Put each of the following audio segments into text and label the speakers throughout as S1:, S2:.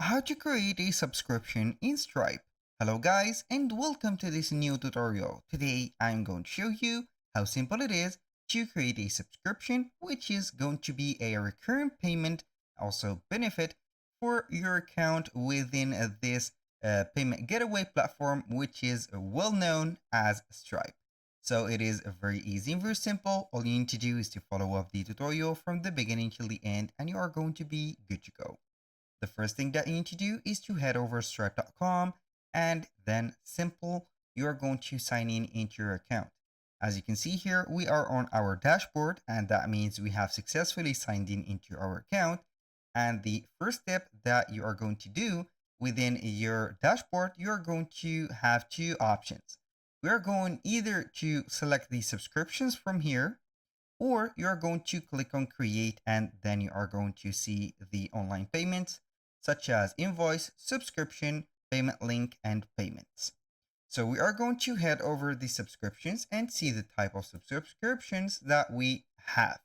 S1: How to create a subscription in Stripe. Hello guys and welcome to this new tutorial. Today I'm going to show you how simple it is to create a subscription, which is going to be a recurrent payment, also benefit for your account within this payment gateway platform, which is well known as Stripe. So it is very easy and very simple. All you need to do is to follow up the tutorial from the beginning till the end and you are going to be good to go. The first thing that you need to do is to head over stripe.com and then simple, you're going to sign in into your account. As you can see here, we are on our dashboard and that means we have successfully signed in into our account. And the first step that you are going to do within your dashboard, you're going to have two options. We are going either to select the subscriptions from here, or you're going to click on create and then you are going to see the online payments such as invoice, subscription, payment link, and payments. So we are going to head over the subscriptions and see the type of subscriptions that we have.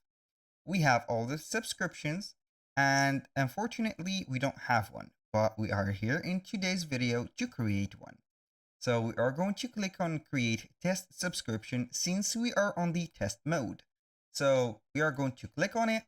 S1: We have all the subscriptions and unfortunately we don't have one, but we are here in today's video to create one. So we are going to click on create test subscription since we are on the test mode. So we are going to click on it.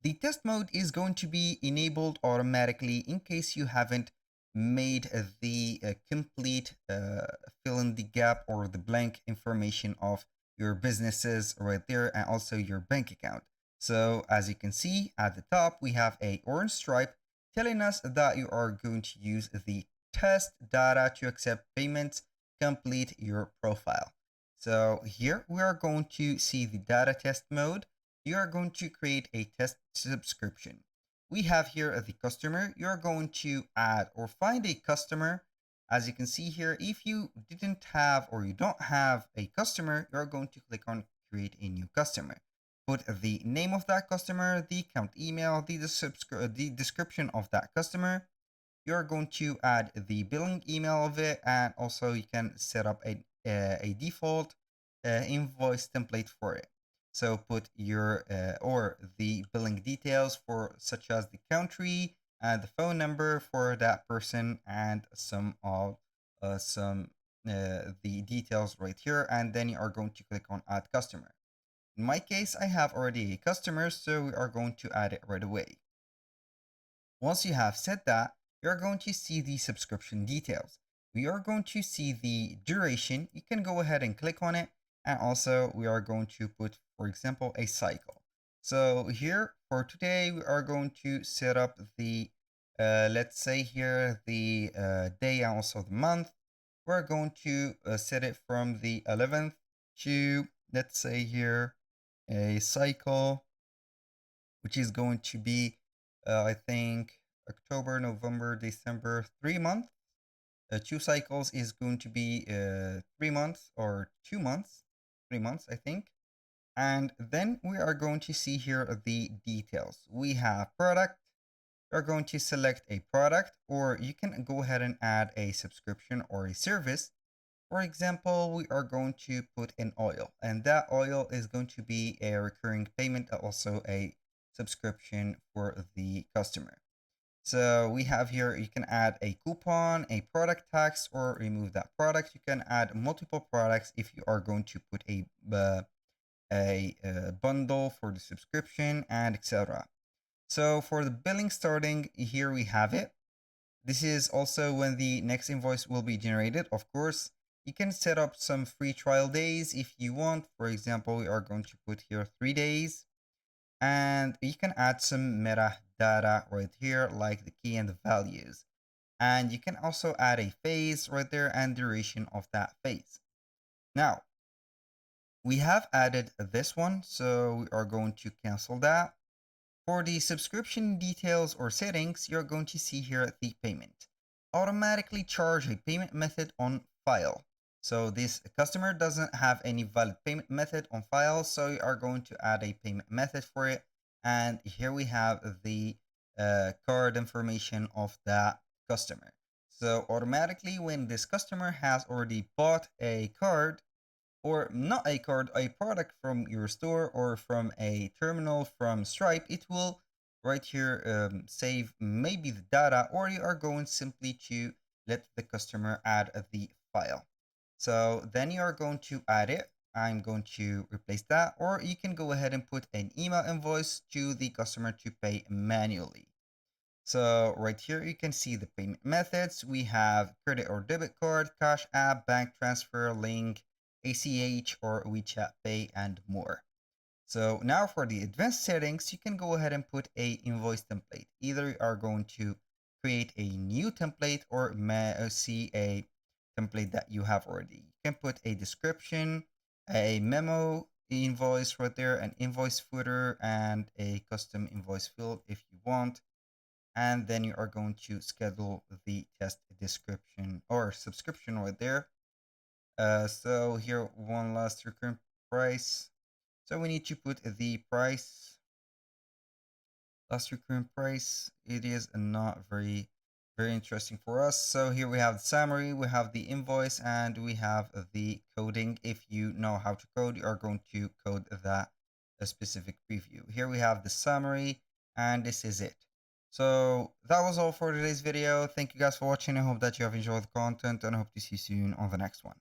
S1: The test mode is going to be enabled automatically in case you haven't made the complete fill in the gap or the blank information of your businesses right there and also your bank account. So as you can see at the top, we have a orange stripe telling us that you are going to use the test data to accept payments, complete your profile. So here we are going to see the data test mode. You are going to create a test subscription. We have here the customer. You're going to add or find a customer. As you can see here, if you didn't have or you don't have a customer, you're going to click on create a new customer. Put the name of that customer, the account email, the description of that customer. You're going to add the billing email of it, and also you can set up a default invoice template for it. So put your or the billing details for such as the country and the phone number for that person and some of the details right here, and then you are going to click on add customer. In my case, I have already a customer, so we are going to add it right away. Once you have set that, you're going to see the subscription details. We are going to see the duration. You can go ahead and click on it. And also we are going to put, for example, a cycle. So here for today, we are going to set up the, let's say here, the day and also the month. We're going to set it from the 11th to, let's say here, a cycle, which is going to be, I think, October, November, December, 3 months. 2 cycles is going to be 3 months or 2 months, 3 months, I think. And then we are going to see here the details. We have product. You're going to select a product, or you can go ahead and add a subscription or a service. For example, we are going to put an oil, and that oil is going to be a recurring payment, also a subscription for the customer. So we have here, you can add a coupon, a product tax, or remove that product. You can add multiple products if you are going to put a bundle for the subscription and etc. So for the billing starting, here we have it. This is also when the next invoice will be generated. Of course, you can set up some free trial days if you want. For example, we are going to put here 3 days. And you can add some metadata right here, like the key and the values. And you can also add a phase right there and duration of that phase. Now, we have added this one, so we are going to cancel that. For the subscription details or settings, you're going to see here the payment. Automatically charge a payment method on file. So this customer doesn't have any valid payment method on file, so you are going to add a payment method for it. And here we have the card information of that customer. So automatically when this customer has already bought a card, or not a card, a product from your store or from a terminal from Stripe, it will right here, save maybe the data, or you are going simply to let the customer add the file. So then you are going to add it. I'm going to replace that, or you can go ahead and put an email invoice to the customer to pay manually. So right here, you can see the payment methods. We have credit or debit card, Cash App, bank transfer, link, ACH, or WeChat Pay, and more. So now for the advanced settings, you can go ahead and put a invoice template. Either you are going to create a new template or see a template that you have already. You can put a description, a memo invoice right there, an invoice footer, and a custom invoice field if you want. And then you are going to schedule the test description or subscription right there. So here, one last recurrent price. So we need to put the price, last recurrent price. It is not very interesting for us. So here we have the summary, we have the invoice, and we have the coding. If you know how to code, you are going to code that a specific preview. Here we have the summary, and this is it. So that was all for today's video. Thank you guys for watching. I hope that you have enjoyed the content, and I hope to see you soon on the next one.